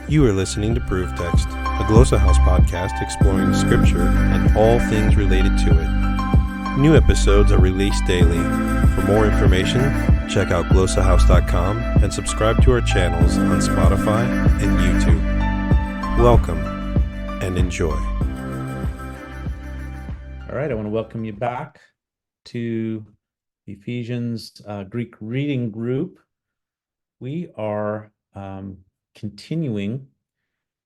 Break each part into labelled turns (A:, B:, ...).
A: You are listening to Proof Text, a Glossa House podcast exploring Scripture and all things related to it. New episodes are released daily. For more information, check out glossahouse.com and subscribe to our channels on Spotify and YouTube. Welcome and enjoy.
B: All right, I want to welcome you back to Ephesians Greek reading group. We are continuing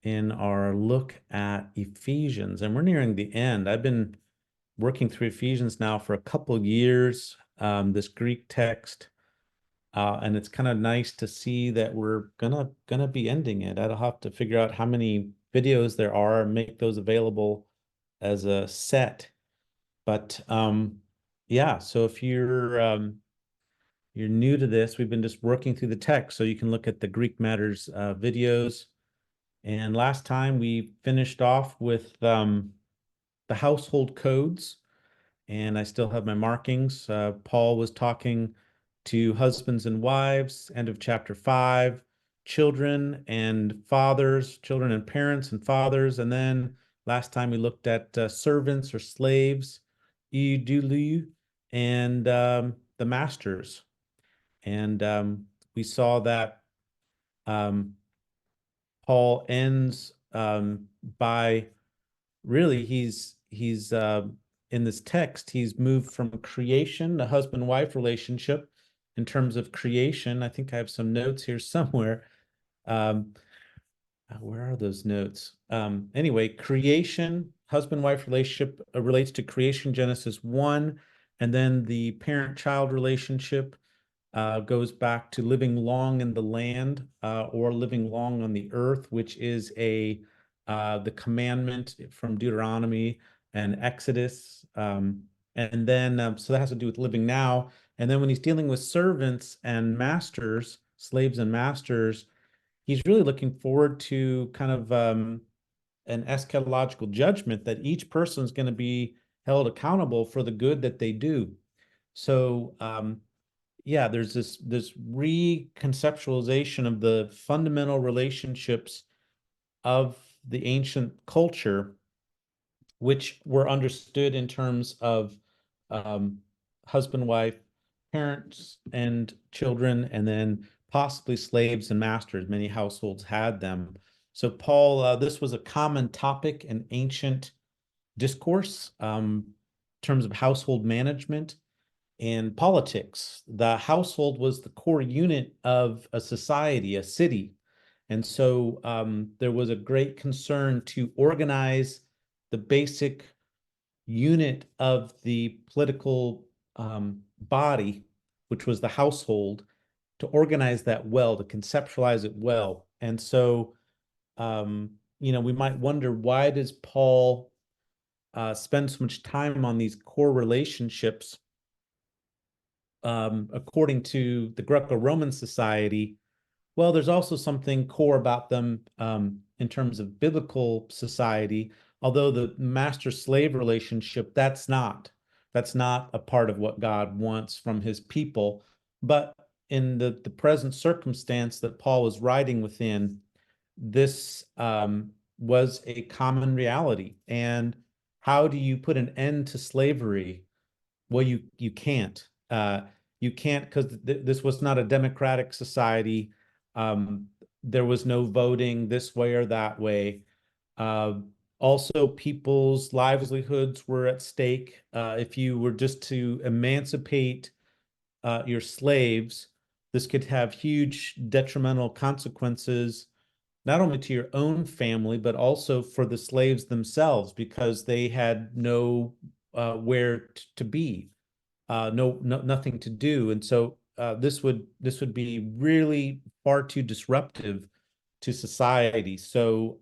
B: in our look at Ephesians, and we're nearing the end. I've been working through Ephesians now for a couple of years, this Greek text, and it's kind of nice to see that we're gonna be ending it. I'll have to figure out how many videos there are and make those available as a set. But yeah, so if you're new to this, we've been just working through the text, so you can look at the Greek Matters videos. And last time we finished off with the household codes, and I still have my markings. Paul was talking to husbands and wives, end of chapter 5, children and fathers, children and parents and fathers, and then last time we looked at servants or slaves, idulu, and the masters. And we saw that Paul ends by really he's in this text, he's moved from creation, the husband-wife relationship in terms of creation. I think I have some notes here somewhere. Where are those notes? Anyway, creation, husband-wife relationship relates to creation, Genesis 1, and then the parent-child relationship goes back to living long in the land or living long on the earth, which is the commandment from Deuteronomy and Exodus. And then, so that has to do with living now. And then when he's dealing with servants and masters, slaves and masters, he's really looking forward to kind of an eschatological judgment that each person is going to be held accountable for the good that they do. So, yeah, there's this reconceptualization of the fundamental relationships of the ancient culture, which were understood in terms of husband, wife, parents and children, and then possibly slaves and masters. Many households had them. So Paul, this was a common topic in ancient discourse, in terms of household management and politics. The household was the core unit of a society, a city. And so there was a great concern to organize the basic unit of the political body, which was the household, to organize that well, to conceptualize it well. And so, we might wonder, why does Paul spend so much time on these core relationships? According to the Greco-Roman society, well, there's also something core about them in terms of biblical society, although the master-slave relationship, that's not a part of what God wants from his people. But in the present circumstance that Paul was writing within, this was a common reality. And how do you put an end to slavery? Well, you can't. You can't, because this was not a democratic society. There was no voting this way or that way. Also, people's livelihoods were at stake. If you were just to emancipate your slaves, this could have huge detrimental consequences, not only to your own family, but also for the slaves themselves, because they had no where to be. Nothing to do. And so this would be really far too disruptive to society. So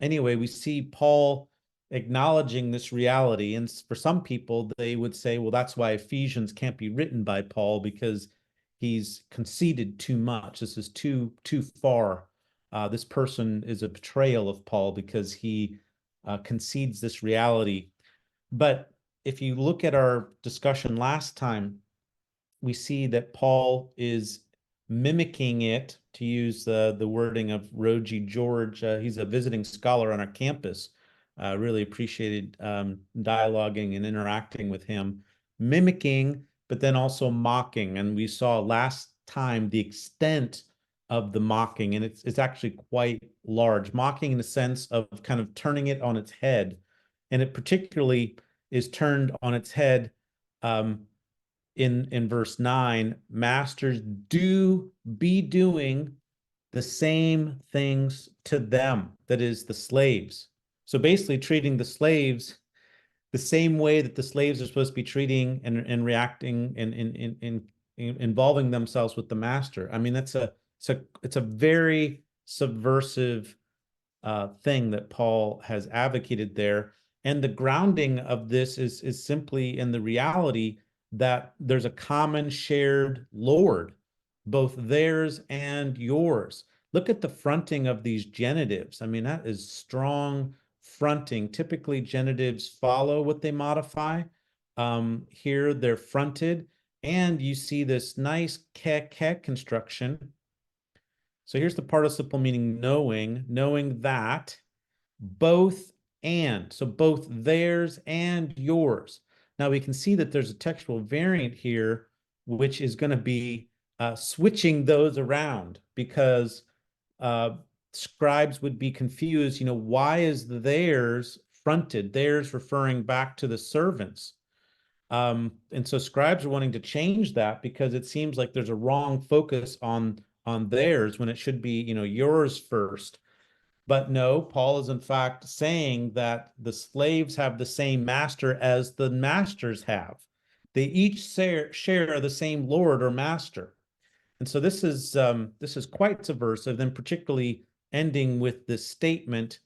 B: anyway, we see Paul acknowledging this reality. And for some people, they would say, well, that's why Ephesians can't be written by Paul, because he's conceded too much. This is too far. This person is a betrayal of Paul because he concedes this reality. But if you look at our discussion last time, we see that Paul is mimicking it, to use the wording of Roji George. He's a visiting scholar on our campus. Really appreciated dialoguing and interacting with him, mimicking, but then also mocking. And we saw last time the extent of the mocking, and it's actually quite large. Mocking in the sense of kind of turning it on its head, and it particularly is turned on its head in verse 9. Masters, do be doing the same things to them, that is, the slaves. So basically treating the slaves the same way that the slaves are supposed to be treating and reacting and involving themselves with the master. I mean, it's a very subversive thing that Paul has advocated there. And the grounding of this is simply in the reality that there's a common shared Lord, both theirs and yours. Look at the fronting of these genitives. I mean, that is strong fronting. Typically, genitives follow what they modify. Here, they're fronted, and you see this nice ke construction. So here's the participle meaning knowing that, both and. So both theirs and yours. Now we can see that there's a textual variant here, which is going to be switching those around, because scribes would be confused. Why is theirs fronted? Theirs referring back to the servants. And so scribes are wanting to change that, because it seems like there's a wrong focus on theirs when it should be, yours first. But no, Paul is in fact saying that the slaves have the same master as the masters have. They each share the same Lord or master. And so this is quite subversive, and particularly ending with this statement,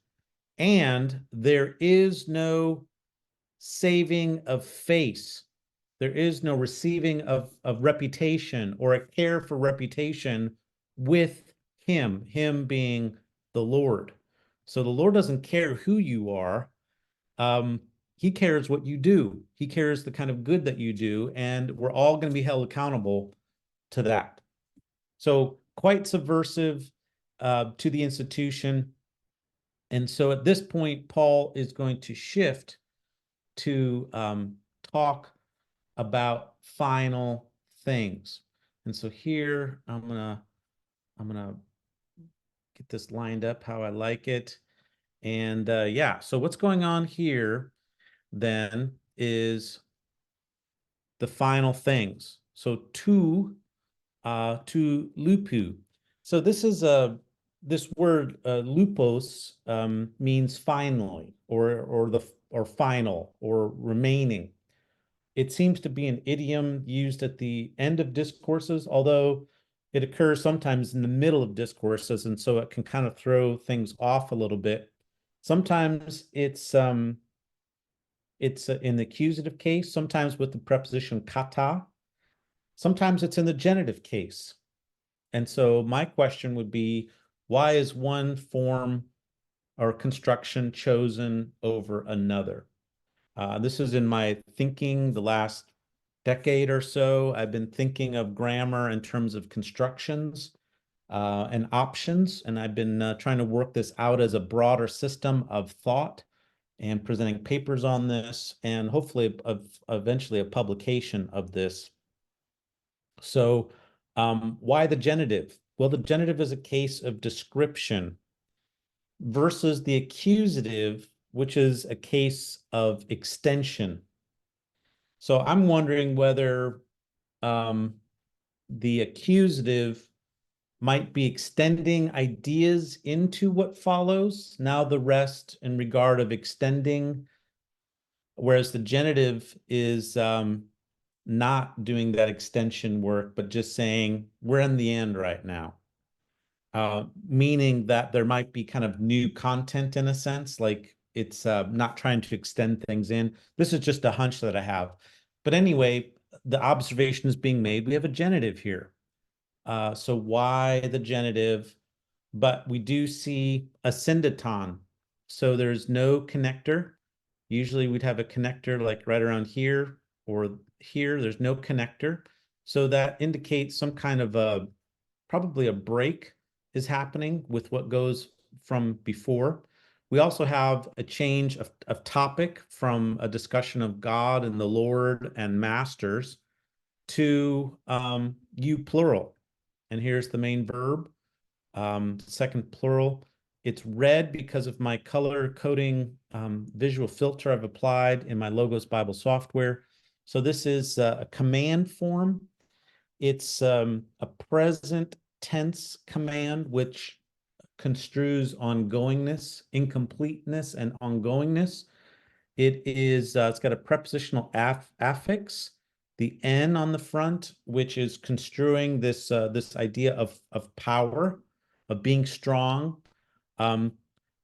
B: and there is no saving of face. There is no receiving of reputation, or a care for reputation with him being the Lord. So the Lord doesn't care who you are. He cares what you do. He cares the kind of good that you do, and we're all going to be held accountable to that. So quite subversive to the institution. And so at this point, Paul is going to shift to talk about final things. And so here I'm gonna get this lined up how I like it. And yeah, so what's going on here then is the final things. So to lupu. So this is this word lupos means finally, or final, or remaining. It seems to be an idiom used at the end of discourses, although it occurs sometimes in the middle of discourses, and so it can kind of throw things off a little bit. Sometimes it's in the accusative case, sometimes with the preposition kata, sometimes it's in the genitive case. And so my question would be, why is one form or construction chosen over another? This is in my thinking the last decade or so. I've been thinking of grammar in terms of constructions and options, and I've been trying to work this out as a broader system of thought, and presenting papers on this, and hopefully eventually a publication of this. So why the genitive? Well, the genitive is a case of description versus the accusative, which is a case of extension. So I'm wondering whether the accusative might be extending ideas into what follows. Now the rest in regard of extending, whereas the genitive is not doing that extension work, but just saying we're in the end right now. Meaning that there might be kind of new content in a sense, like it's not trying to extend things in. This is just a hunch that I have. But anyway, the observation is being made. We have a genitive here. So why the genitive? But we do see a syndeton. So there's no connector. Usually we'd have a connector like right around here or here. There's no connector. So that indicates some kind of a probably a break is happening with what goes from before. We also have a change of topic from a discussion of God and the Lord and masters to you plural. And here's the main verb, second plural. It's red because of my color coding visual filter I've applied in my Logos Bible software. So this is a command form. It's a present tense command, which construes ongoingness, incompleteness, and ongoingness. It's got a prepositional affix, the N on the front, which is construing this idea of power, of being strong, um,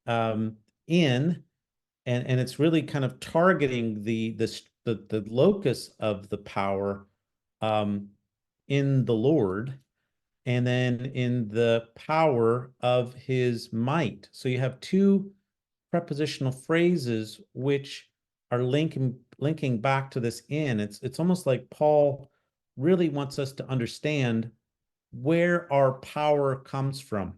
B: in, and it's really kind of targeting the locus of the power, in the Lord, and then in the power of his might. So you have two prepositional phrases which are linking back to this in. It's almost like Paul really wants us to understand where our power comes from,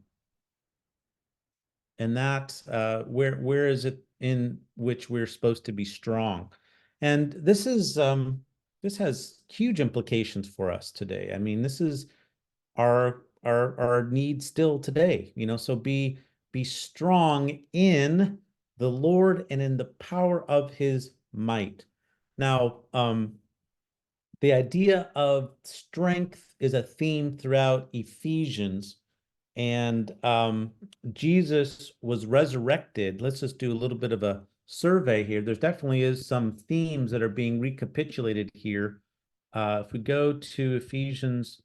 B: and that where is it in which we're supposed to be strong. And this has huge implications for us today. I mean, this is our need still today, so be strong in the Lord and in the power of his might. Now, the idea of strength is a theme throughout Ephesians, and Jesus was resurrected. Let's just do a little bit of a survey here. There definitely is some themes that are being recapitulated here. If we go to Ephesians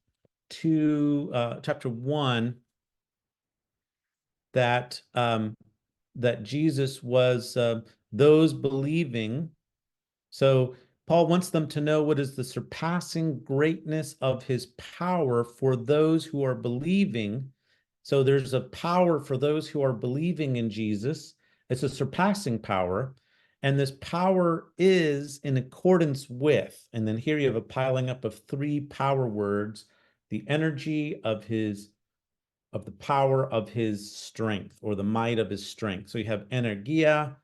B: 2, chapter 1, that that Jesus was those believing. So Paul wants them to know what is the surpassing greatness of his power for those who are believing. So there's a power for those who are believing in Jesus. It's a surpassing power. And this power is in accordance with, and then here you have a piling up of three power words: the energy of the power of his strength, or the might of his strength. So you have energia,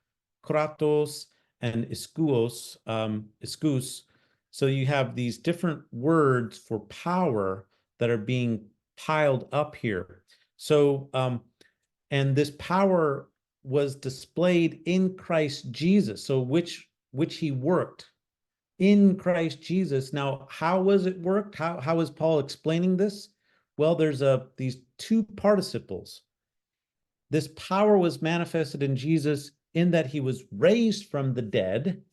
B: kratos, and iskous. So you have these different words for power that are being piled up here. So, and this power was displayed in Christ Jesus. So which he worked in Christ Jesus. Now, how was it worked? How is Paul explaining this? Well, there's these two participles. This power was manifested in Jesus in that he was raised from the dead,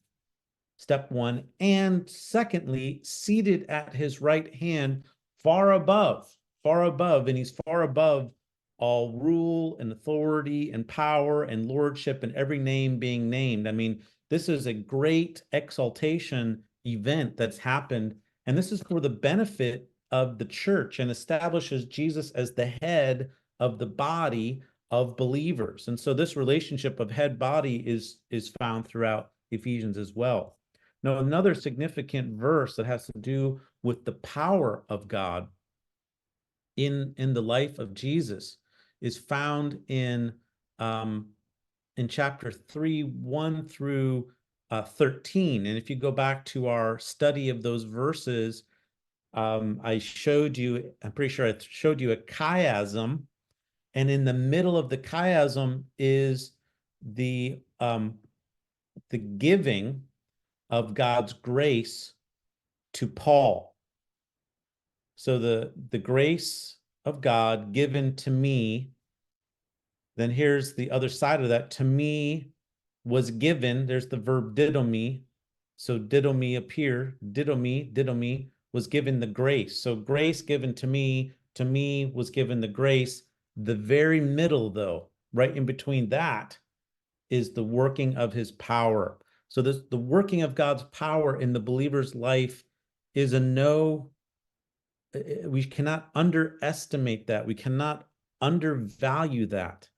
B: step one, and secondly, seated at his right hand, far above, and he's far above all rule and authority and power and lordship and every name being named. I mean, this is a great exaltation event that's happened, and this is for the benefit of the church and establishes Jesus as the head of the body of believers. And so this relationship of head body is found throughout Ephesians as well. Now, another significant verse that has to do with the power of God in the life of Jesus is found in chapter 3, 1 through 13. And if you go back to our study of those verses, I'm pretty sure I showed you a chiasm, and in the middle of the chiasm is the giving of God's grace to Paul. So the grace of God given to me, then here's the other side of that. To me was given, there's the verb didomi. So didomi appear, didomi was given the grace. So grace given to me was given the grace. The very middle, though, right in between that, is the working of his power. So the working of God's power in the believer's life is we cannot underestimate that. We cannot undervalue that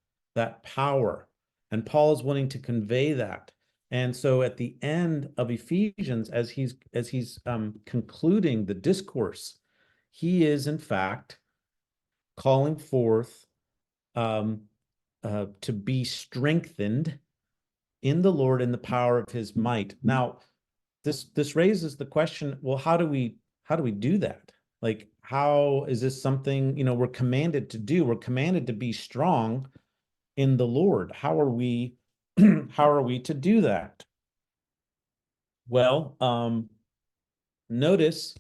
B: power. And Paul is wanting to convey that. And so at the end of Ephesians, as he's concluding the discourse, he is in fact calling forth to be strengthened in the Lord in the power of his might. Now, this raises the question, well, how do we do that? Like, how is this something, we're commanded to do? We're commanded to be strong in the Lord. How are we how are we to do that? Well, notice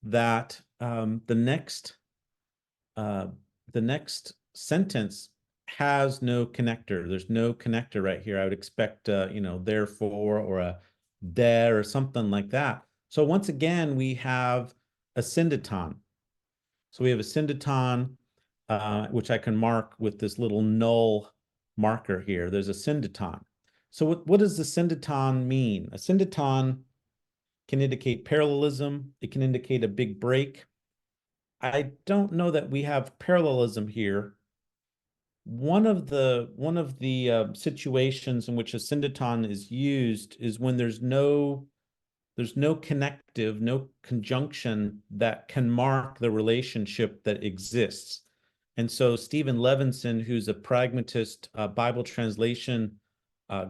B: that uh, the next sentence has no connector. There's no connector right here. I would expect, therefore, or a there, or something like that. So once again, we have a syndeton. So we have a syndeton, which I can mark with this little null marker here. There's a syndeton. So what does the syndeton mean? A syndeton can indicate parallelism. It can indicate a big break. I don't know that we have parallelism here. One of the situations in which a syndeton is used is when there's no connective, no conjunction that can mark the relationship that exists. And so Stephen Levinson, who's a pragmatist Bible translation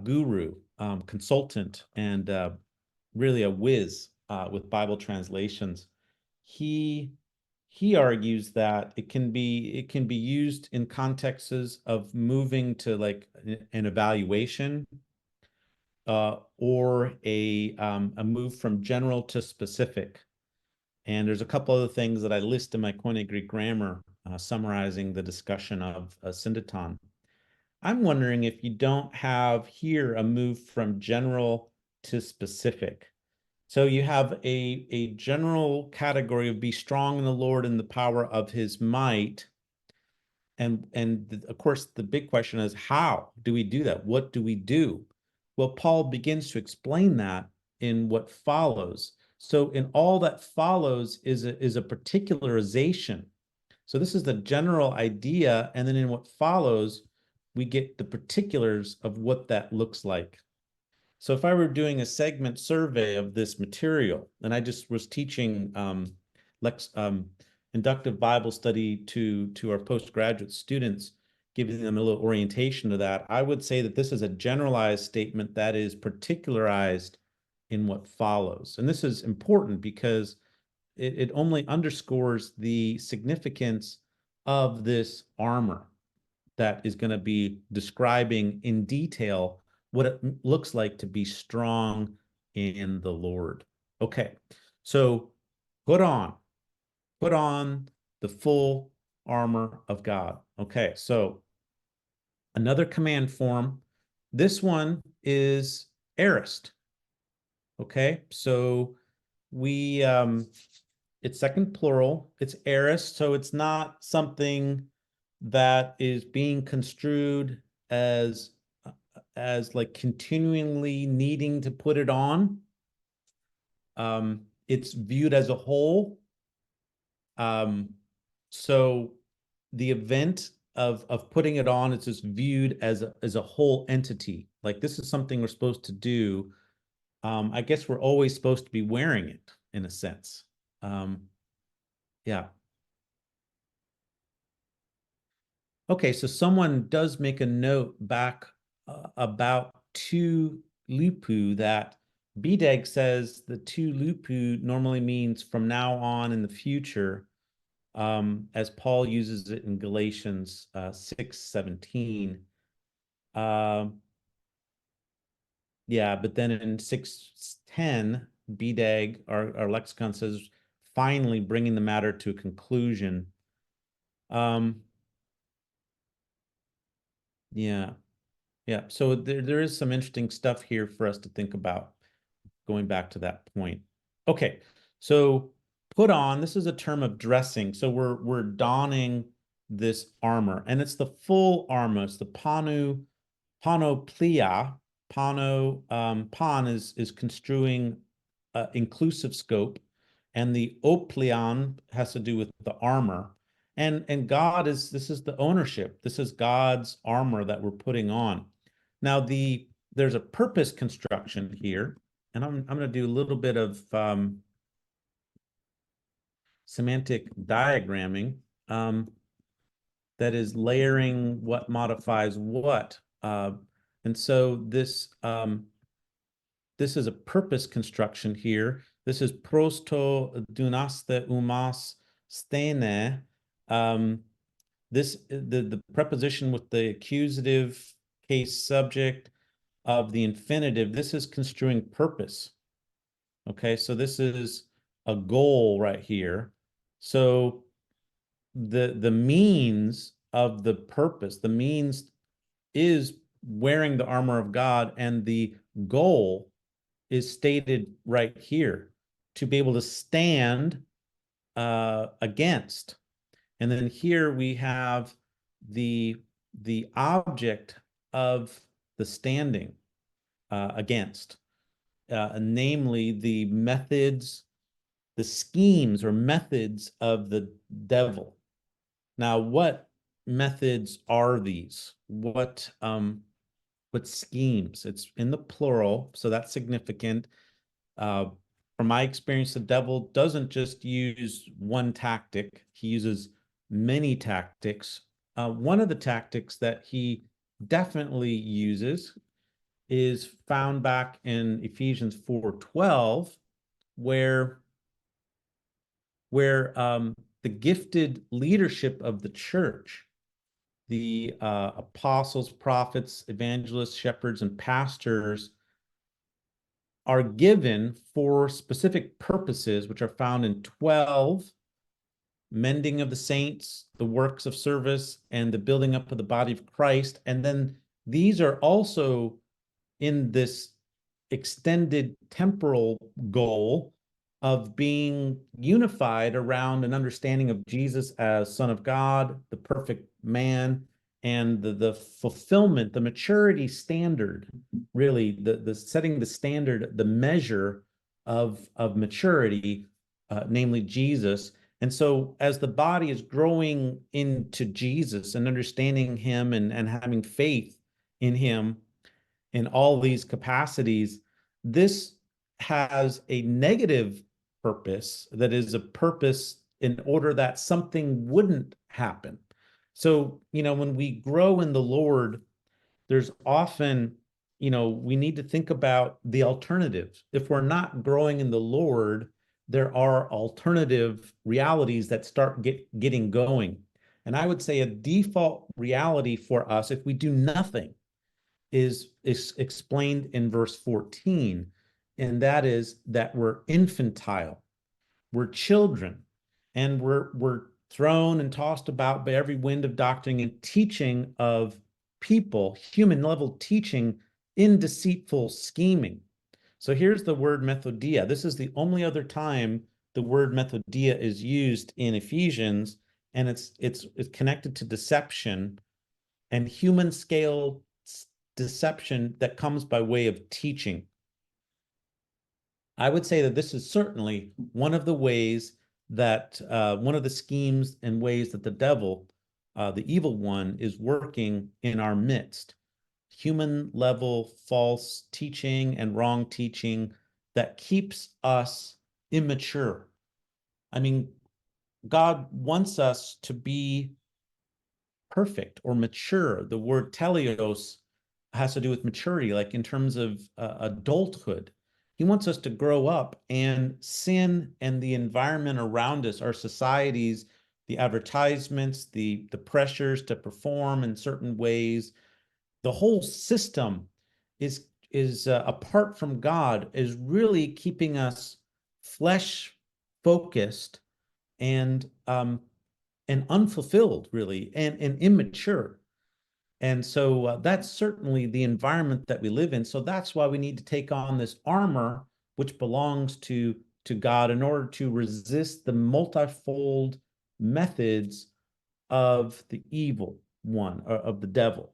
B: guru, consultant, and really a whiz with Bible translations, he argues that it can be used in contexts of moving to like an evaluation, or a move from general to specific. And there's a couple other things that I list in my Koine Greek grammar, summarizing the discussion of a syndeton. I'm wondering if you don't have here a move from general to specific. So you have a general category of be strong in the Lord and the power of his might. And of course, the big question is, how do we do that? What do we do? Well, Paul begins to explain that in what follows. So in all that follows is a particularization. So this is the general idea, and then in what follows, we get the particulars of what that looks like. So if I were doing a segment survey of this material, and I just was teaching inductive Bible study to our postgraduate students, giving them a little orientation to that, I would say that this is a generalized statement that is particularized in what follows. And this is important because it only underscores the significance of this armor that is going to be describing in detail what it looks like to be strong in the Lord. Okay, so put on the full armor of God. Okay, so another command form. This one is aorist. Okay, so we it's second plural, it's aorist, so it's not something that is being construed as like continually needing to put it on. It's viewed as a whole. So the event of putting it on is just viewed as a whole entity. Like, this is something we're supposed to do. I guess we're always supposed to be wearing it in a sense. Yeah. Okay, so someone does make a note back about tu lupu, that BDEG says the tu lupu normally means from now on in the future, as Paul uses it in Galatians 6:17. Yeah, but then in 6:10, BDEG, our lexicon, says finally bringing the matter to a conclusion. Yeah. Yeah, so there is some interesting stuff here for us to think about, going back to that point. Okay, so put on, this is a term of dressing. So we're donning this armor, and it's the full armor. It's the panoplia. Pan is construing inclusive scope, and the opleon has to do with the armor. And God is, this is the ownership. This is God's armor that we're putting on. Now, there's a purpose construction here, and I'm going to do a little bit of semantic diagramming. that is layering what modifies what. And so this is a purpose construction here. This is prosto dunaste umas stene. The preposition with the accusative case subject of the infinitive, this is construing purpose. Okay, so this is a goal right here. So the means of the purpose, the means is wearing the armor of God, and the goal is stated right here, to be able to stand against. And then here we have the object of the standing against, namely the methods, the schemes or methods of the devil. Now, what methods are these? What schemes? It's in the plural, so that's significant. From my experience, the devil doesn't just use one tactic, he uses many tactics. One of the tactics that he definitely uses is found back in Ephesians 4:12, where the gifted leadership of the church, the apostles, prophets, evangelists, shepherds, and pastors, are given for specific purposes, which are found in 12: mending of the saints, the works of service, and the building up of the body of Christ. And then these are also in this extended temporal goal of being unified around an understanding of Jesus as Son of God, the perfect man, and the fulfillment, the maturity standard, really, the setting the standard, the measure of maturity, namely Jesus. And so as the body is growing into Jesus and understanding him and having faith in him in all these capacities, this has a negative purpose, that is a purpose in order that something wouldn't happen. So, when we grow in the Lord, there's often, we need to think about the alternatives. If we're not growing in the Lord, there are alternative realities that start getting going. And I would say a default reality for us, if we do nothing, is explained in verse 14, and that is that we're infantile, we're children, and we're thrown and tossed about by every wind of doctrine and teaching of people, human level teaching in deceitful scheming. So here's the word methodia. This is the only other time the word methodia is used in Ephesians, and it's connected to deception and human scale deception that comes by way of teaching. I would say that this is certainly one of the ways that one of the schemes and ways that the devil, the evil one, is working in our midst. Human level false teaching and wrong teaching that keeps us immature. I mean, God wants us to be perfect or mature. The word teleos has to do with maturity, like in terms of adulthood. He wants us to grow up, and sin and the environment around us, our societies, the advertisements, the pressures to perform in certain ways, the whole system is apart from God, is really keeping us flesh focused and unfulfilled, really, and immature. And so that's certainly the environment that we live in. So that's why we need to take on this armor, which belongs to God, in order to resist the multifold methods of the evil one, or of the devil.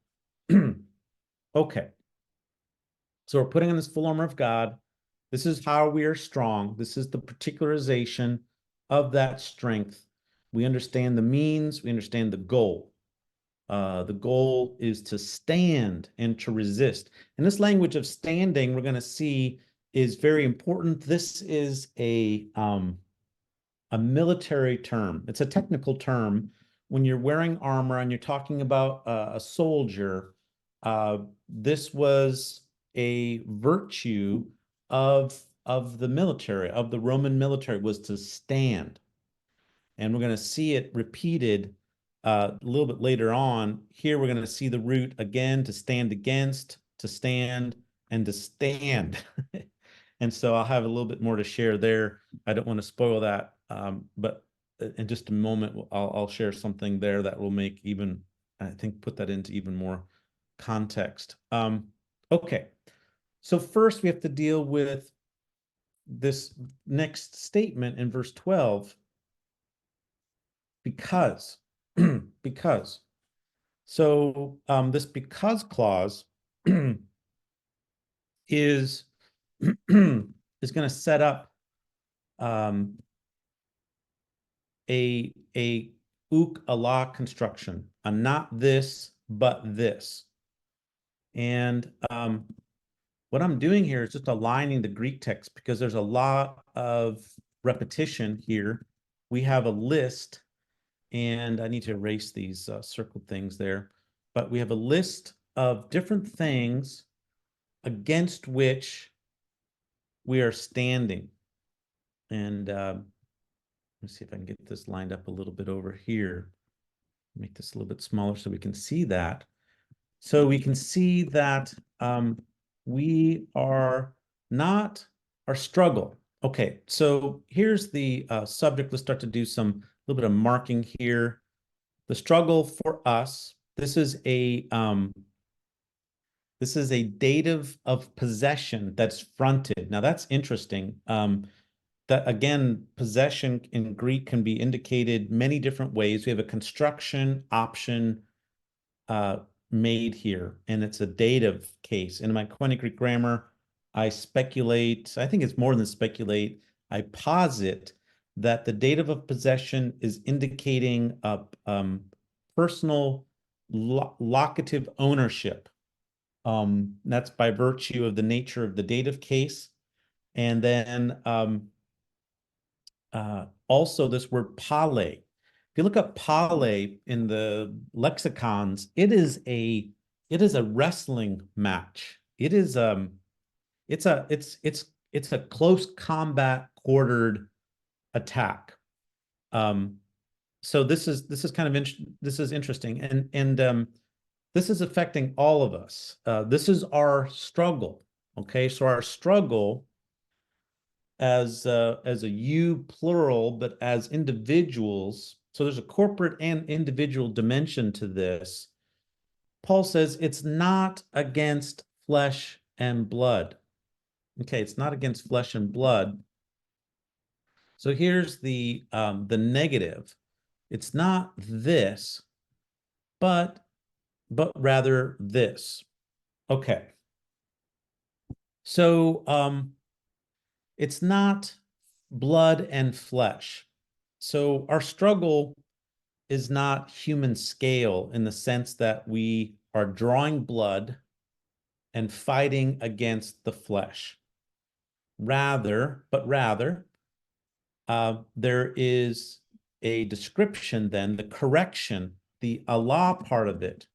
B: Okay. So we're putting on this full armor of God. This is how we are strong. This is the particularization of that strength. We understand the means, we understand the goal. The goal is to stand and to resist. And this language of standing, we're going to see, is very important. This is a military term. It's a technical term when you're wearing armor and you're talking about a soldier, this was a virtue of the military, of the Roman military, was to stand. And we're going to see it repeated a little bit later on. Here we're going to see the root again: to stand against, to stand, and to stand. And so I'll have a little bit more to share there. I don't want to spoil that, but in just a moment, I'll share something there that will make even, I think, put that into even more context. Okay, so first we have to deal with this next statement in verse 12. Because, because. So this because clause is going to set up a uk Allah construction, a not this but this. And what I'm doing here is just aligning the Greek text because there's a lot of repetition here. We have a list, and I need to erase these circled things there, but we have a list of different things against which we are standing. And let's see if I can get this lined up a little bit over here. Make this a little bit smaller so we can see that. So we can see that we are not our struggle. Okay, so here's the subject. Let's start to do some little bit of marking here. The struggle for us. This is a dative of possession that's fronted. Now that's interesting. That again, possession in Greek can be indicated many different ways. We have a construction option made here, and it's a dative case. In my Koine Greek grammar, I speculate, I think it's more than speculate, I posit that the dative of possession is indicating a personal locative ownership. That's by virtue of the nature of the dative case. And then also this word pale. If you look up pale in the lexicons, it is a wrestling match. It is it's a close combat quartered attack. So this is kind of this is interesting, and this is affecting all of us. This is our struggle. Okay, so our struggle as a you plural, but as individuals. So there's a corporate and individual dimension to this. Paul says it's not against flesh and blood. Okay, it's not against flesh and blood. So here's the negative. It's not this, but rather this. Okay. So it's not blood and flesh. So our struggle is not human scale in the sense that we are drawing blood and fighting against the flesh. Rather, there is a description then, the correction, the Allah part of it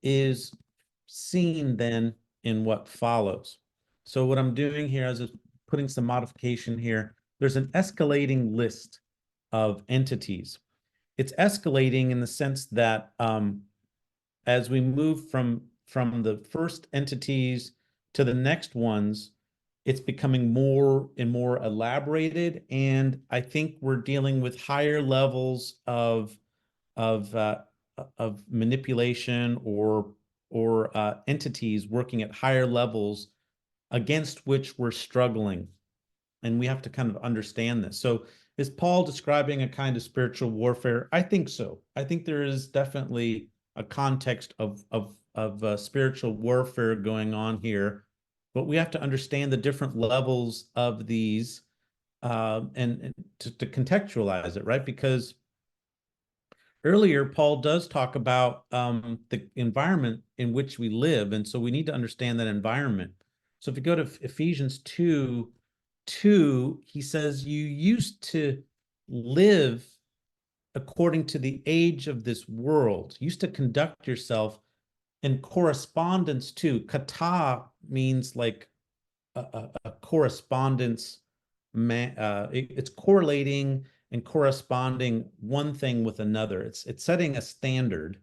B: is seen then in what follows. So what I'm doing here is putting some modification here. There's an escalating list of entities. It's escalating in the sense that as we move from the first entities to the next ones, it's becoming more and more elaborated, and I think we're dealing with higher levels of manipulation or entities working at higher levels against which we're struggling, and we have to kind of understand this. So is Paul describing a kind of spiritual warfare? I think so. I think there is definitely a context of spiritual warfare going on here, but we have to understand the different levels of these and to contextualize it, right? Because earlier, Paul does talk about the environment in which we live, and so we need to understand that environment. So if you go to Ephesians 2:2, he says, you used to live according to the age of this world. You used to conduct yourself in correspondence to. Kata means like a correspondence. It's correlating and corresponding one thing with another. It's setting a standard,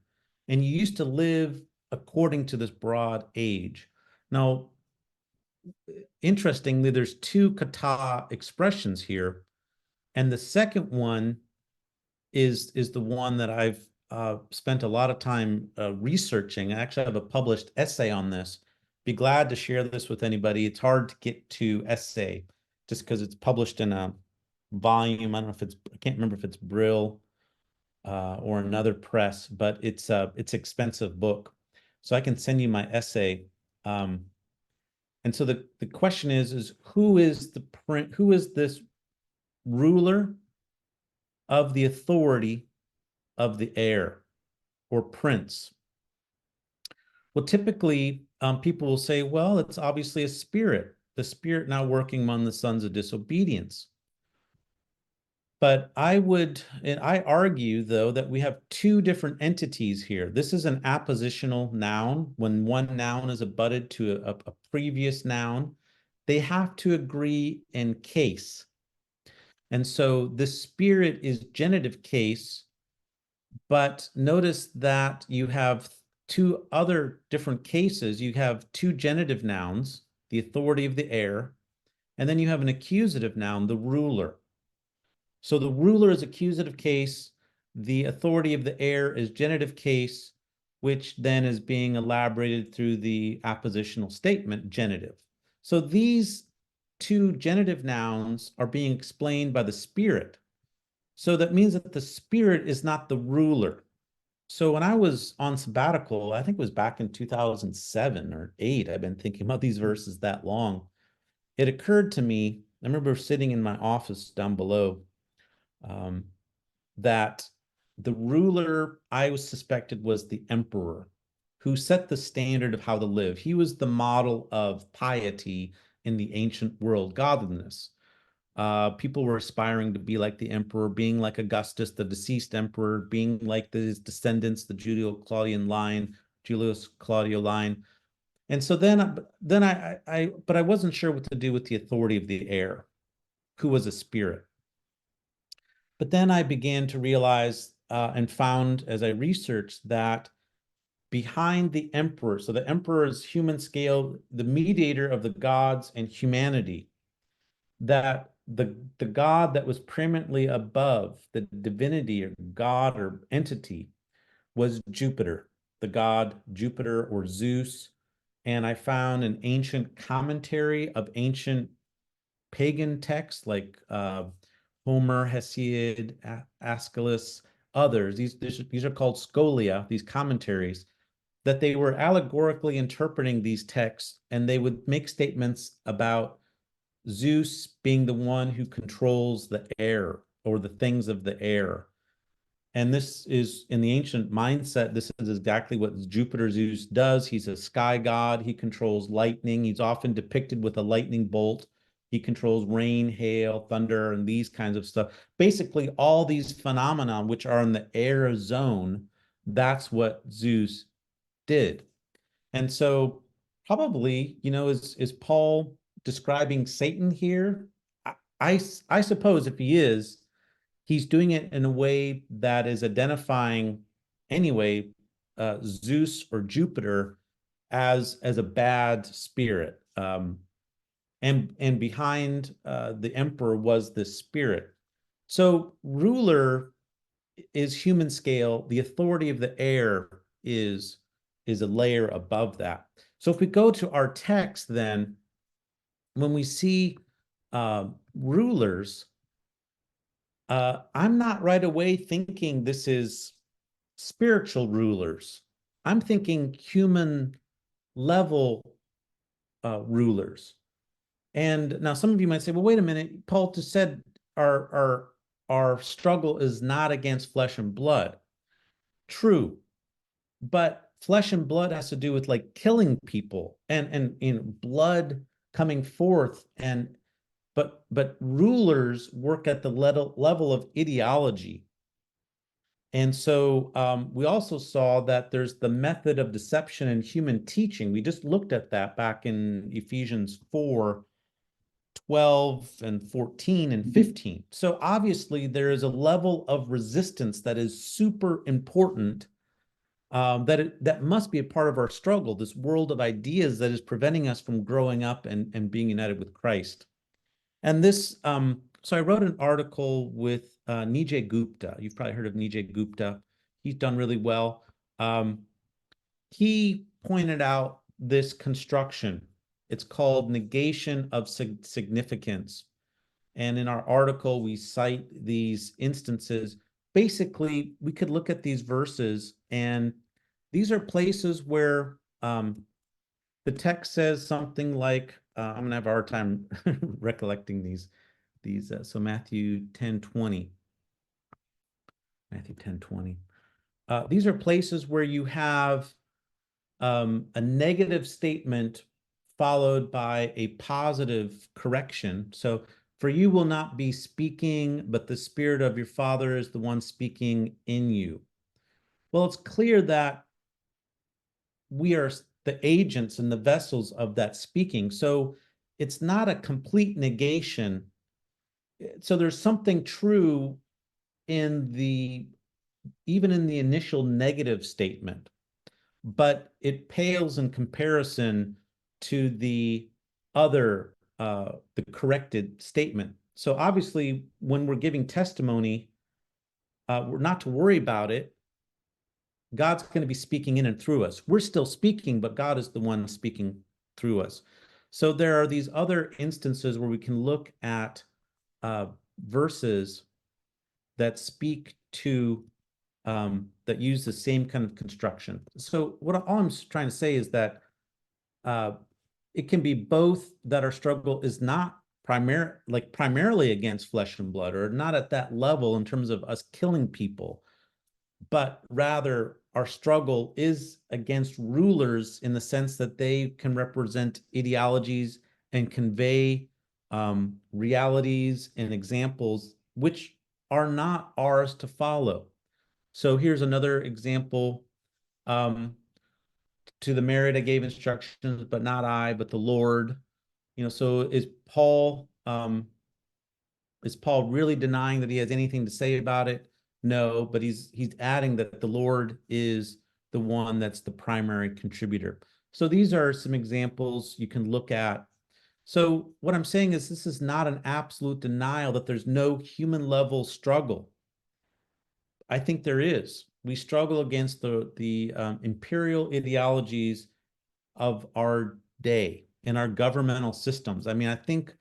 B: and you used to live according to this broad age. Now, interestingly, there's two kata expressions here, and the second one is the one that I've spent a lot of time researching. I actually have a published essay on this. Be glad to share this with anybody. It's hard to get to essay just because it's published in a volume. I don't know if I can't remember if it's Brill or another press, but it's expensive book. So I can send you my essay. And so the question is who is this ruler of the authority of the air, or prince? Well, typically people will say, well, it's obviously a spirit, the spirit now working among the sons of disobedience. But I argue, though, that we have two different entities here. This is an appositional noun. When one noun is abutted to a previous noun, they have to agree in case. And so the spirit is genitive case, but notice that you have two other different cases. You have two genitive nouns, the authority of the air, and then you have an accusative noun, the ruler. So the ruler is accusative case, the authority of the air is genitive case, which then is being elaborated through the appositional statement, genitive. So these two genitive nouns are being explained by the spirit. So that means that the spirit is not the ruler. So when I was on sabbatical, I think it was back in 2007 or 8, I've been thinking about these verses that long. It occurred to me, I remember sitting in my office down below, that the ruler I suspected was the emperor, who set the standard of how to live. He was the model of piety in the ancient world, godliness. People were aspiring to be like the emperor, being like Augustus, the deceased emperor, being like his descendants, the Julius Claudio line. And so then I wasn't sure what to do with the authority of the air, who was a spirit. But then I began to realize and found as I researched that behind the emperor, so the emperor is human scale, the mediator of the gods and humanity, that the God that was preeminently above the divinity or God or entity was Jupiter, the god Jupiter or Zeus. And I found an ancient commentary of ancient pagan texts like Homer, Hesiod, Aeschylus, others. These are called scholia, these commentaries, that they were allegorically interpreting these texts, and they would make statements about Zeus being the one who controls the air or the things of the air. And this is, in the ancient mindset, this is exactly what Jupiter Zeus does. He's a sky god. He controls lightning. He's often depicted with a lightning bolt. He controls rain, hail, thunder, and these kinds of stuff. Basically, all these phenomena which are in the air zone, that's what Zeus did. And so probably, is Paul describing Satan here? I suppose if he is, he's doing it in a way that is identifying anyway Zeus or Jupiter as a bad spirit. And behind the emperor was the spirit. So ruler is human scale. The authority of the air is a layer above that. So if we go to our text, then when we see rulers, I'm not right away thinking this is spiritual rulers. I'm thinking human level rulers. And now some of you might say, well, wait a minute, Paul just said our struggle is not against flesh and blood. True. But flesh and blood has to do with like killing people and blood coming forth, but rulers work at the level of ideology. And so we also saw that there's the method of deception in human teaching. We just looked at that back in Ephesians 4:12 and 14 and 15. So obviously there is a level of resistance that is super important, that must be a part of our struggle, this world of ideas that is preventing us from growing up and being united with Christ. And this, so I wrote an article with Nijay Gupta. You've probably heard of Nijay Gupta. He's done really well. He pointed out this construction. It's called negation of significance. And in our article, we cite these instances. Basically, we could look at these verses, and these are places where the text says something like, I'm going to have a hard time recollecting these. So Matthew 10:20. Matthew 10:20. These are places where you have a negative statement followed by a positive correction. So, for you will not be speaking, but the Spirit of your Father is the one speaking in you. Well, it's clear that we are the agents and the vessels of that speaking. So it's not a complete negation. So there's something true in even in the initial negative statement, but it pales in comparison to the corrected statement. So obviously, when we're giving testimony, we're not to worry about it. God's going to be speaking in and through us. We're still speaking, but God is the one speaking through us. So there are these other instances where we can look at verses that speak to that use the same kind of construction. So all I'm trying to say is that it can be both, that our struggle is not primarily against flesh and blood, or not at that level in terms of us killing people, but rather our struggle is against rulers in the sense that they can represent ideologies and convey realities and examples which are not ours to follow. So here's another example. To the married I gave instructions, but not I, but the Lord. So is Paul really denying that he has anything to say about it? No, but he's adding that the Lord is the one that's the primary contributor. So these are some examples you can look at. So what I'm saying is, this is not an absolute denial that there's no human level struggle. I think there is. We struggle against the imperial ideologies of our day in our governmental systems. I mean, I think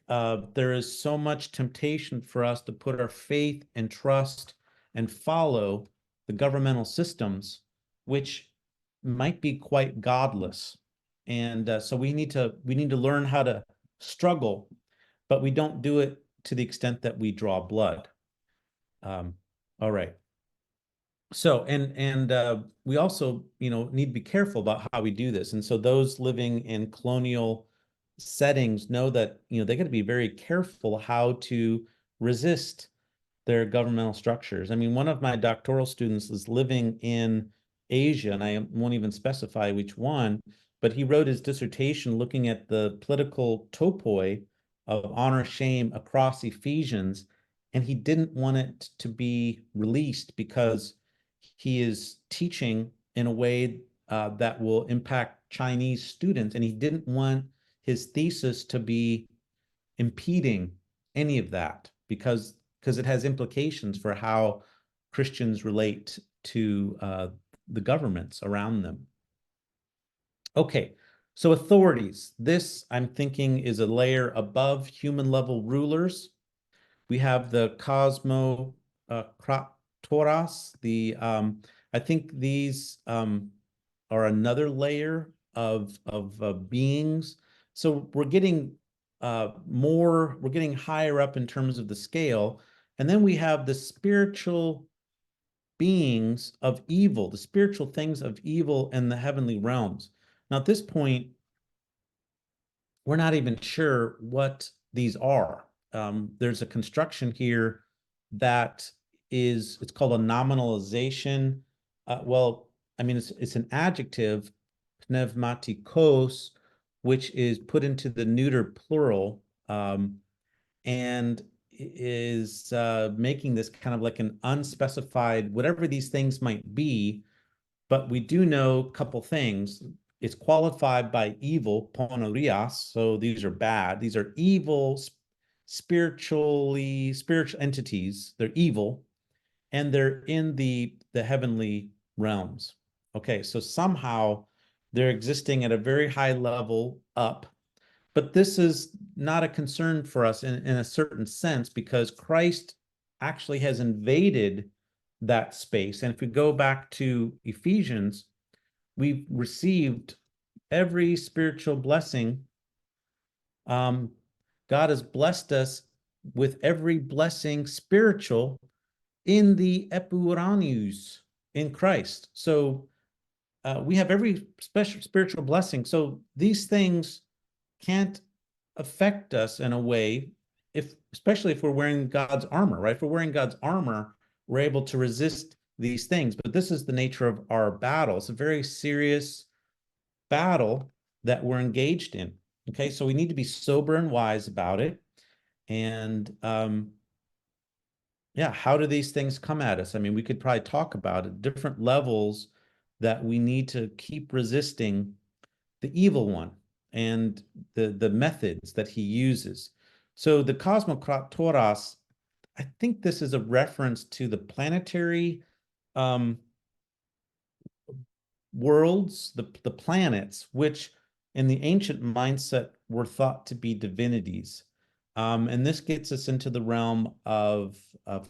B: there is so much temptation for us to put our faith and trust and follow the governmental systems, which might be quite godless. And so we need to learn how to struggle, but we don't do it to the extent that we draw blood. All right. So, and we also, need to be careful about how we do this. And so those living in colonial settings know that, they got to be very careful how to resist their governmental structures. I mean, one of my doctoral students is living in Asia, and I won't even specify which one, but he wrote his dissertation looking at the political topoi of honor shame across Ephesians, and he didn't want it to be released because he is teaching in a way that will impact Chinese students, and he didn't want his thesis to be impeding any of that, because it has implications for how Christians relate to the governments around them. Okay, so authorities. This, I'm thinking, is a layer above human level rulers. We have the cosmokratoras. I think these are another layer of beings. So we're getting we're getting higher up in terms of the scale. And then we have the spiritual beings of evil, the spiritual things of evil in the heavenly realms. Now, at this point, we're not even sure what these are. There's a construction here that it's called a nominalization. Well, I mean, it's an adjective, pneumatikos, which is put into the neuter plural, and is making this kind of like an unspecified, whatever these things might be. But we do know a couple things. It's qualified by evil, ponorias, so these are bad. These are evil, spiritual entities. They're evil, and they're in the heavenly realms. Okay, so somehow they're existing at a very high level up, but this is not a concern for us in a certain sense, because Christ actually has invaded that space. And if we go back to Ephesians, we've received every spiritual blessing. God has blessed us with every blessing spiritual in the epuranius, in Christ. So we have every special spiritual blessing. So these things can't affect us in a way, especially if we're wearing God's armor, right? If we're wearing God's armor, we're able to resist these things. But this is the nature of our battle. It's a very serious battle that we're engaged in. Okay, so we need to be sober and wise about it. And yeah, how do these things come at us? I mean, we could probably talk about it, different levels that we need to keep resisting the evil one and the methods that he uses. So the cosmokratoras, I think this is a reference to the planetary worlds, the planets, which in the ancient mindset were thought to be divinities. And this gets us into the realm of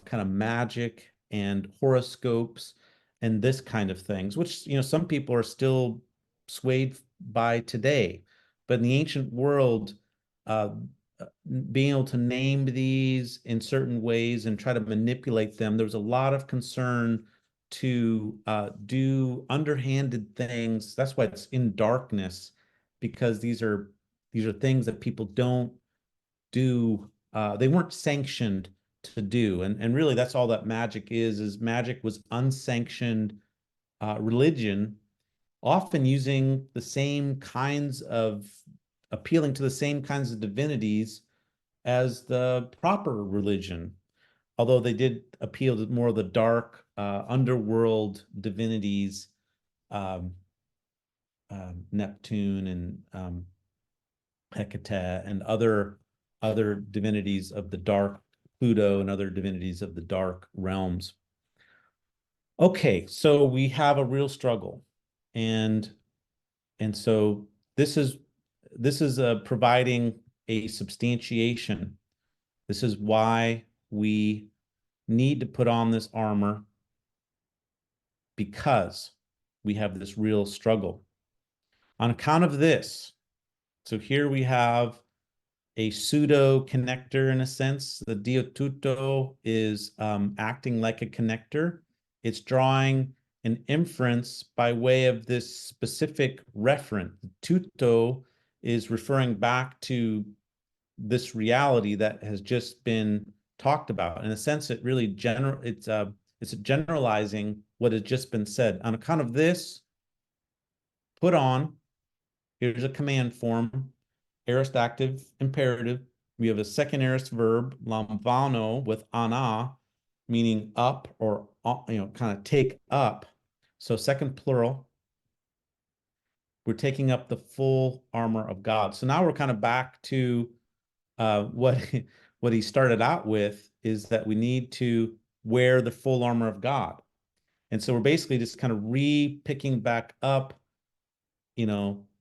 B: kind of magic and horoscopes and this kind of things, which, you know, some people are still swayed by today. But in the ancient world, uh, being able to name these in certain ways and try to manipulate them, there was a lot of concern to do underhanded things. That's why it's in darkness, because these are things that people don't do. They weren't sanctioned to do, and really that's all that magic is magic was unsanctioned religion, often using the same kinds of appealing to the same kinds of divinities as the proper religion, although they did appeal to more of the dark underworld divinities, um, Neptune and Hecate and other divinities of the dark, Pluto and other divinities of the dark realms. Okay, so we have a real struggle, and so this is providing a substantiation. This is why we need to put on this armor, because we have this real struggle. On account of this, so here we have a pseudo connector in a sense. The diotuto is acting like a connector. It's drawing an inference by way of this specific referent. Tuto is referring back to this reality that has just been talked about. In a sense, it really it's generalizing what has just been said. On account of this, put on, here's a command form, aorist active imperative. We have a second aorist verb, lambano, with ana, meaning up or, kind of take up. So second plural, we're taking up the full armor of God. So now we're kind of back to what he started out with, is that we need to wear the full armor of God. And so we're basically just kind of picking back up,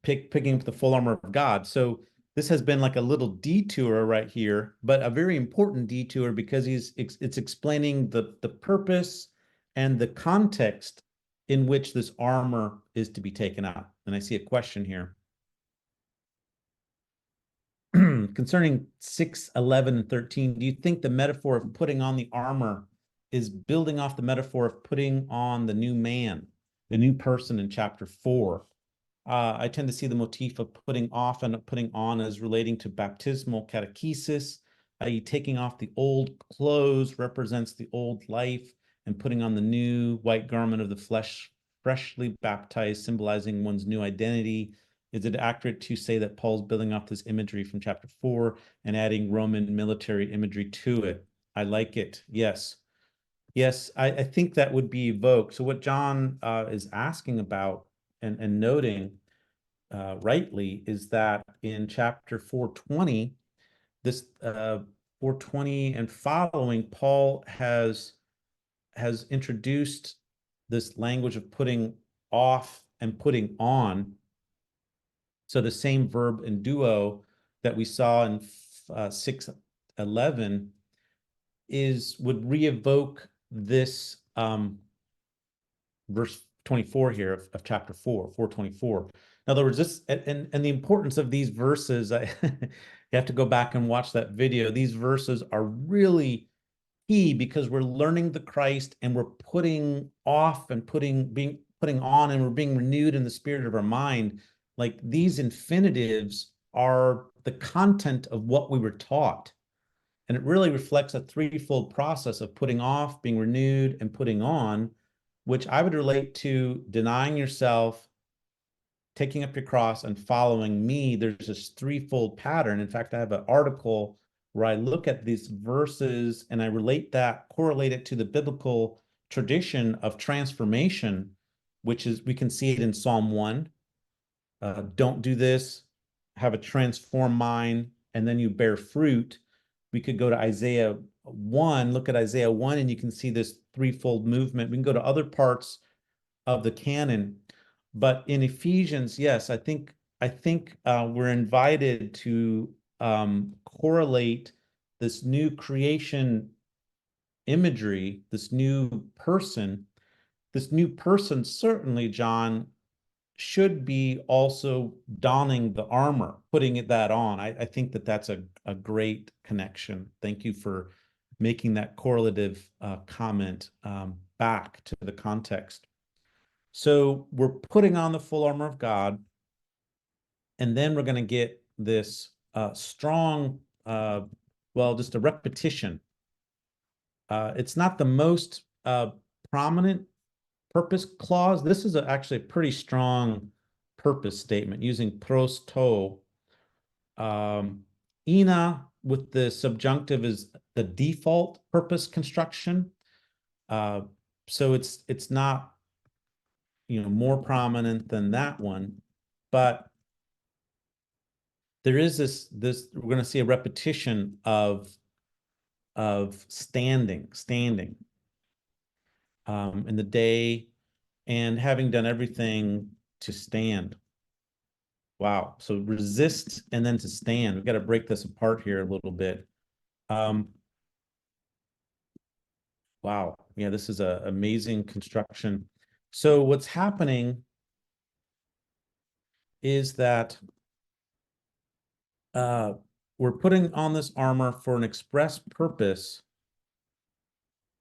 B: picking up the full armor of God. So this has been like a little detour right here, but a very important detour, because it's explaining the purpose and the context in which this armor is to be taken out. And I see a question here. Concerning 6, 11, and 13, do you think the metaphor of putting on the armor is building off the metaphor of putting on the new man, the new person in chapter 4? I tend to see the motif of putting off and putting on as relating to baptismal catechesis, i.e., taking off the old clothes represents the old life and putting on the new white garment of the flesh, freshly baptized, symbolizing one's new identity. Is it accurate to say that Paul's building off this imagery from chapter 4 and adding Roman military imagery to it? I like it. Yes. Yes, I think that would be evoked. So what John is asking about and noting rightly is that in chapter 420, this 420 and following, Paul has introduced this language of putting off and putting on. So the same verb in duo that we saw in 6:11 would re-evoke this verse 24 here of chapter 4:24. In other words, this and the importance of these verses, you have to go back and watch that video. These verses are really key because we're learning the Christ and we're putting off and putting on, and we're being renewed in the spirit of our mind. Like, these infinitives are the content of what we were taught. And it really reflects a threefold process of putting off, being renewed, and putting on, which I would relate to denying yourself, taking up your cross, and following me. There's this threefold pattern. In fact, I have an article where I look at these verses and I correlate it to the biblical tradition of transformation, which is, we can see it in Psalm 1. Don't do this, have a transformed mind, and then you bear fruit. We could go to Isaiah 1, look at Isaiah 1, and you can see this threefold movement. We can go to other parts of the canon. But in Ephesians, yes, I think we're invited to correlate this new creation imagery, this new person. This new person, certainly, John, should be also donning the armor, putting that on. I think that's a great connection. Thank you for making that correlative comment back to the context. So we're putting on the full armor of God, and then we're going to get this strong, just a repetition. It's not the most prominent purpose clause. This is actually a pretty strong purpose statement using pros to. Ina with the subjunctive is the default purpose construction. So it's not more prominent than that one, but there is this we're going to see a repetition of standing in the day and having done everything to stand. Wow. So resist and then to stand. We've got to break this apart here a little bit. Wow. Yeah, this is an amazing construction. So what's happening is that we're putting on this armor for an express purpose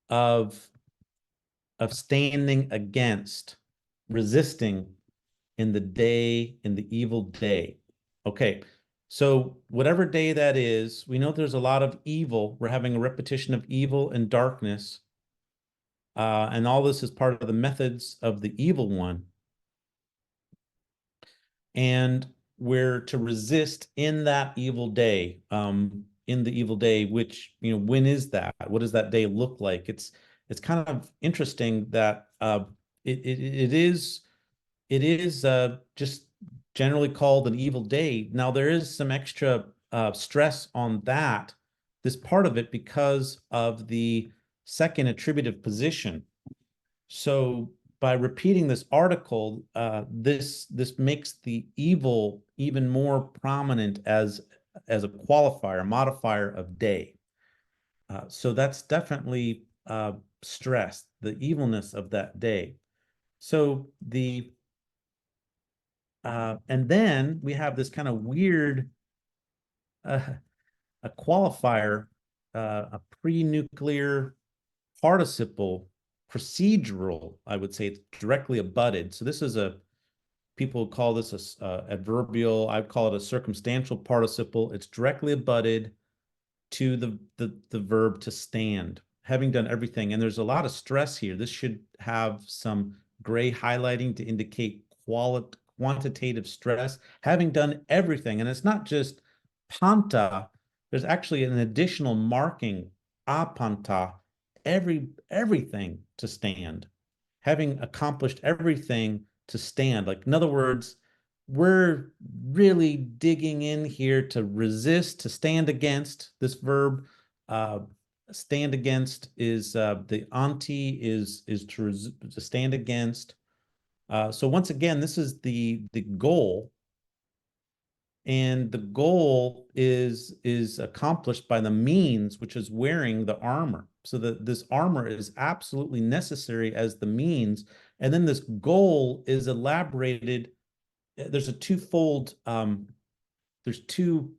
B: of standing against, resisting in the evil day. Okay, so whatever day that is, we know there's a lot of evil. We're having a repetition of evil and darkness. And all this is part of the methods of the evil one. And we're to resist in that evil day, which, when is that? What does that day look like? It's kind of interesting that it is just generally called an evil day. Now, there is some extra stress on this part of it, because of the second attributive position. So by repeating this article, this makes the evil even more prominent as a qualifier, modifier of day. So that's definitely stressed, the evilness of that day. So and then we have this kind of weird a qualifier, a pre-nuclear participle, procedural, I would say. It's directly abutted. So this is people call this a adverbial. I'd call it a circumstantial participle. It's directly abutted. to the verb to stand, having done everything. And there's a lot of stress here. This should have some gray highlighting to indicate quantitative stress, having done everything. And it's not just panta, there's actually an additional marking, apanta, everything to stand, having accomplished everything to stand. Like, in other words, we're really digging in here to resist, to stand against. This verb, stand against, is the anti is to stand against. So once again, this is the goal, and the goal is accomplished by the means, which is wearing the armor. So that this armor is absolutely necessary as the means, and then this goal is elaborated. There's a twofold. There's two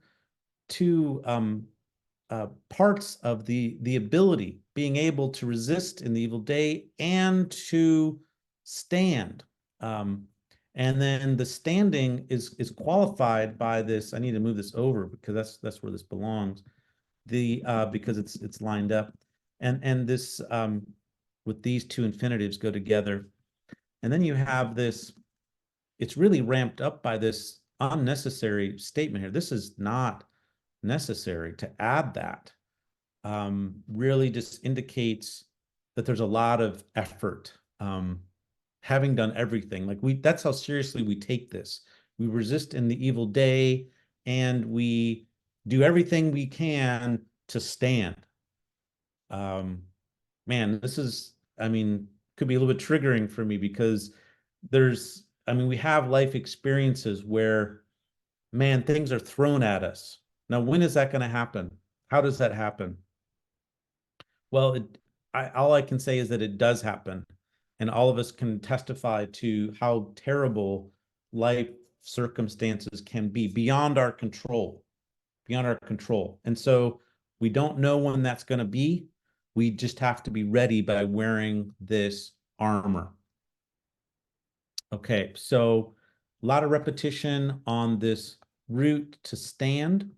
B: parts of the ability, being able to resist in the evil day and to stand. And then the standing is qualified by this. I need to move this over because that's where this belongs. Because it's lined up, and this with these two infinitives go together, and then you have this. It's really ramped up by this unnecessary statement here. This is not necessary to add that. Really just indicates that there's a lot of effort. Having done everything, like that's how seriously we take this. We resist in the evil day, and we do everything we can to stand. Man, this is, could be a little bit triggering for me because we have life experiences where, man, things are thrown at us. Now, when is that going to happen? How does that happen? Well, all I can say is that it does happen. And all of us can testify to how terrible life circumstances can be beyond our control, And so we don't know when that's going to be. We just have to be ready by wearing this armor. Okay, so a lot of repetition on this root to stand.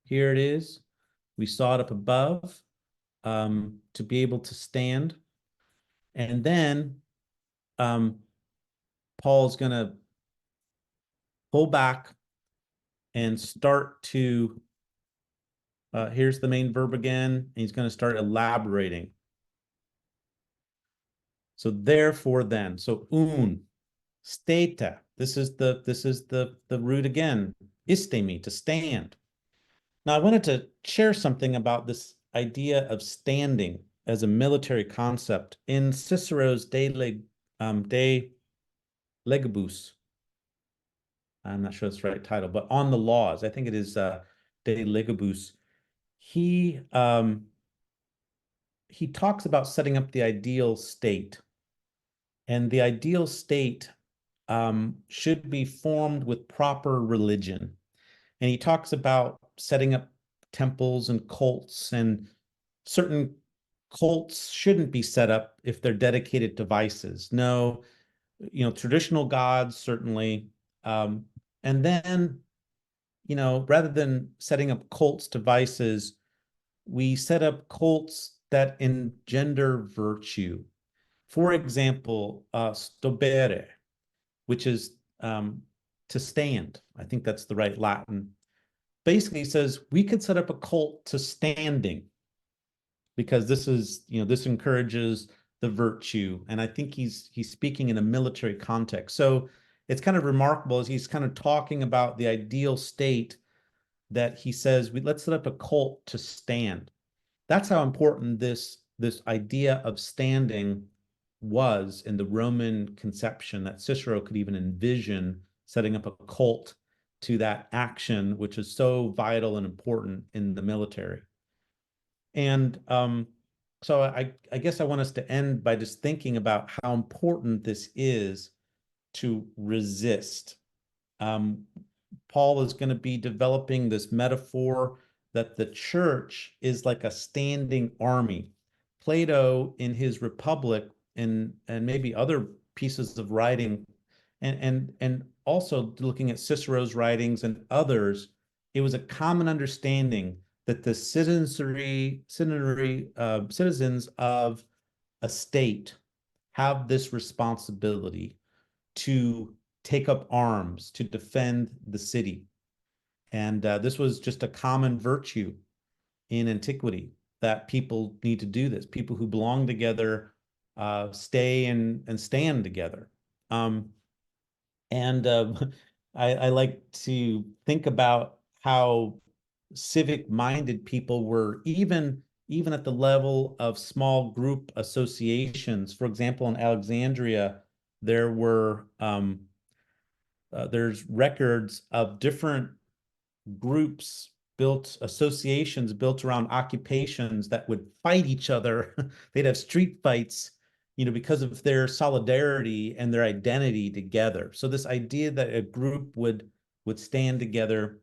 B: Here it is. We saw it up above, to be able to stand. And then Paul's going to pull back and start to, here's the main verb again. He's going to start elaborating. So therefore then, so steta. This is the root again. Istemi, to stand. Now I wanted to share something about this idea of standing as a military concept in Cicero's De Legibus. I'm not sure that's the right title, but on the laws. I think it is De Legibus. He talks about setting up the ideal state, and the ideal state should be formed with proper religion. And he talks about setting up temples and cults, and certain cults shouldn't be set up if they're dedicated to vices. No, traditional gods, certainly. And then, rather than setting up cults to vices, we set up cults that engender virtue. For example, stobere, which is to stand. I think that's the right Latin. Basically, he says we could set up a cult to standing because this encourages the virtue. And I think he's speaking in a military context. So it's kind of remarkable as he's kind of talking about the ideal state that he says, let's set up a cult to stand. That's how important this idea of standing was in the Roman conception, that Cicero could even envision setting up a cult to that action, which is so vital and important in the military. And so I guess I want us to end by just thinking about how important this is to resist. Paul is going to be developing this metaphor that the church is like a standing army. Plato, in his Republic, and maybe other pieces of writing, and also looking at Cicero's writings and others, it was a common understanding that the citizens of a state have this responsibility to take up arms to defend the city. And this was just a common virtue in antiquity, that people need to do this. People who belong together stay and stand together. And I like to think about how civic-minded people were even at the level of small group associations. For example, in Alexandria, there's records of different groups associations built around occupations that would fight each other. They'd have street fights, because of their solidarity and their identity together. So this idea that a group would stand together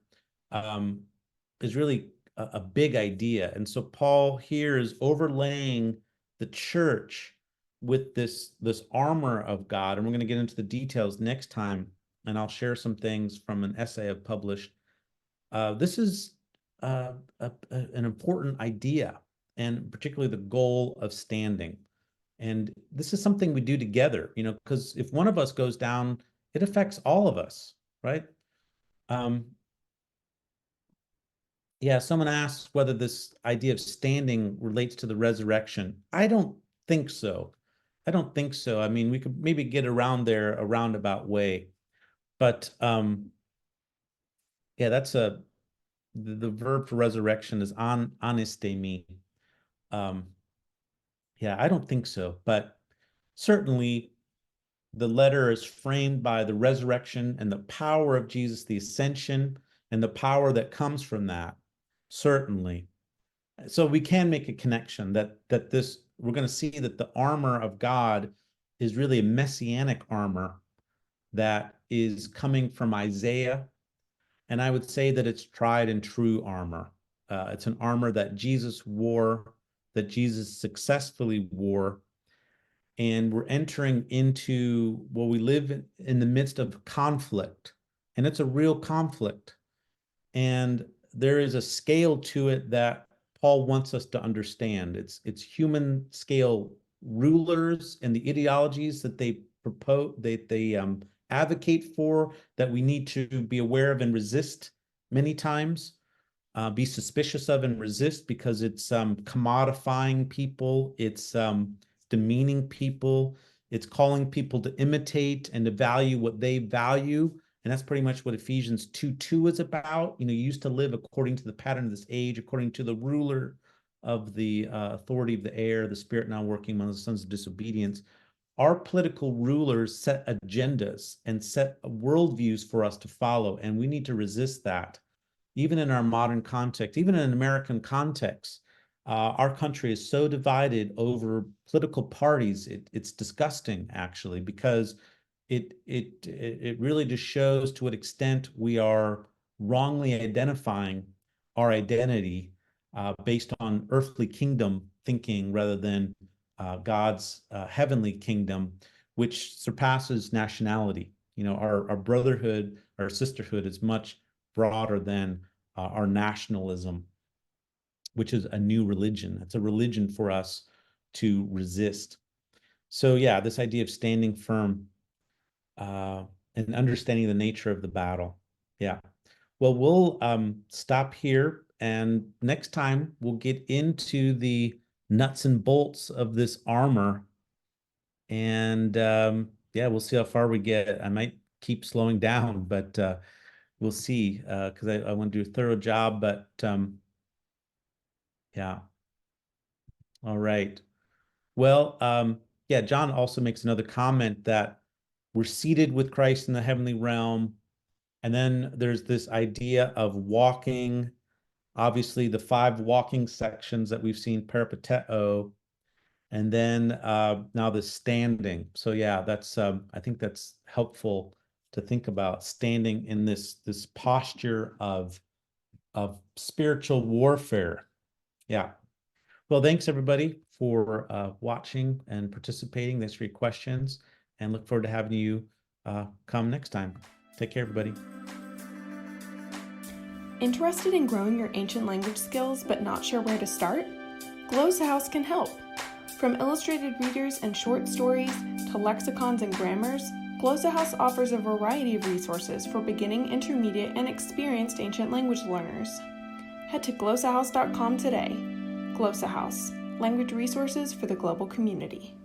B: is really a big idea. And so Paul here is overlaying the church with this armor of God. And we're going to get into the details next time. And I'll share some things from an essay I've published. This is an important idea, and particularly the goal of standing. And this is something we do together, because if one of us goes down, it affects all of us, right? Yeah, someone asks whether this idea of standing relates to the resurrection. I don't think so. I don't think so. I mean, we could maybe get around there a roundabout way, but yeah, that's the verb for resurrection is anistemi. Yeah, I don't think so, but certainly the letter is framed by the resurrection and the power of Jesus, the ascension, and the power that comes from that, certainly. So we can make a connection that we're going to see that the armor of God is really a messianic armor that is coming from Isaiah. And I would say that it's tried and true armor. It's an armor that Jesus wore, that Jesus successfully wore. And we're entering into, well, we live in the midst of conflict, and it's a real conflict. And there is a scale to it that Paul wants us to understand. It's human scale rulers and the ideologies that they propose, they advocate for, that we need to be aware of and resist many times, be suspicious of and resist, because it's commodifying people, it's demeaning people, it's calling people to imitate and to value what they value. And that's pretty much what Ephesians 2:2 is about. You used to live according to the pattern of this age, according to the ruler of the authority of the air, the spirit now working among the sons of disobedience. Our political rulers set agendas and set worldviews for us to follow, and we need to resist that. Even in our modern context, even in an American context, our country is so divided over political parties. It's disgusting, actually, because it really just shows to what extent we are wrongly identifying our identity based on earthly kingdom thinking rather than God's heavenly kingdom, which surpasses nationality. Our brotherhood, our sisterhood is much broader than our nationalism, which is a new religion. It's a religion for us to resist. So yeah, this idea of standing firm and understanding the nature of the battle. Yeah. Well, we'll stop here, and next time we'll get into the nuts and bolts of this armor. And yeah, we'll see how far we get. I might keep slowing down, but we'll see, because I want to do a thorough job. But yeah. All right. Well, yeah, John also makes another comment that we're seated with Christ in the heavenly realm. And then there's this idea of walking, obviously the 5 walking sections that we've seen, peripateo, and then now the standing. So yeah, that's I think that's helpful to think about, standing in this posture of spiritual warfare. Yeah. Well, thanks everybody for watching and participating. Thanks for your questions, and look forward to having you come next time. Take care, everybody.
C: Interested in growing your ancient language skills but not sure where to start? Glossa House can help. From illustrated readers and short stories to lexicons and grammars, Glossa House offers a variety of resources for beginning, intermediate, and experienced ancient language learners. Head to glossahouse.com today. Glossa House, language resources for the global community.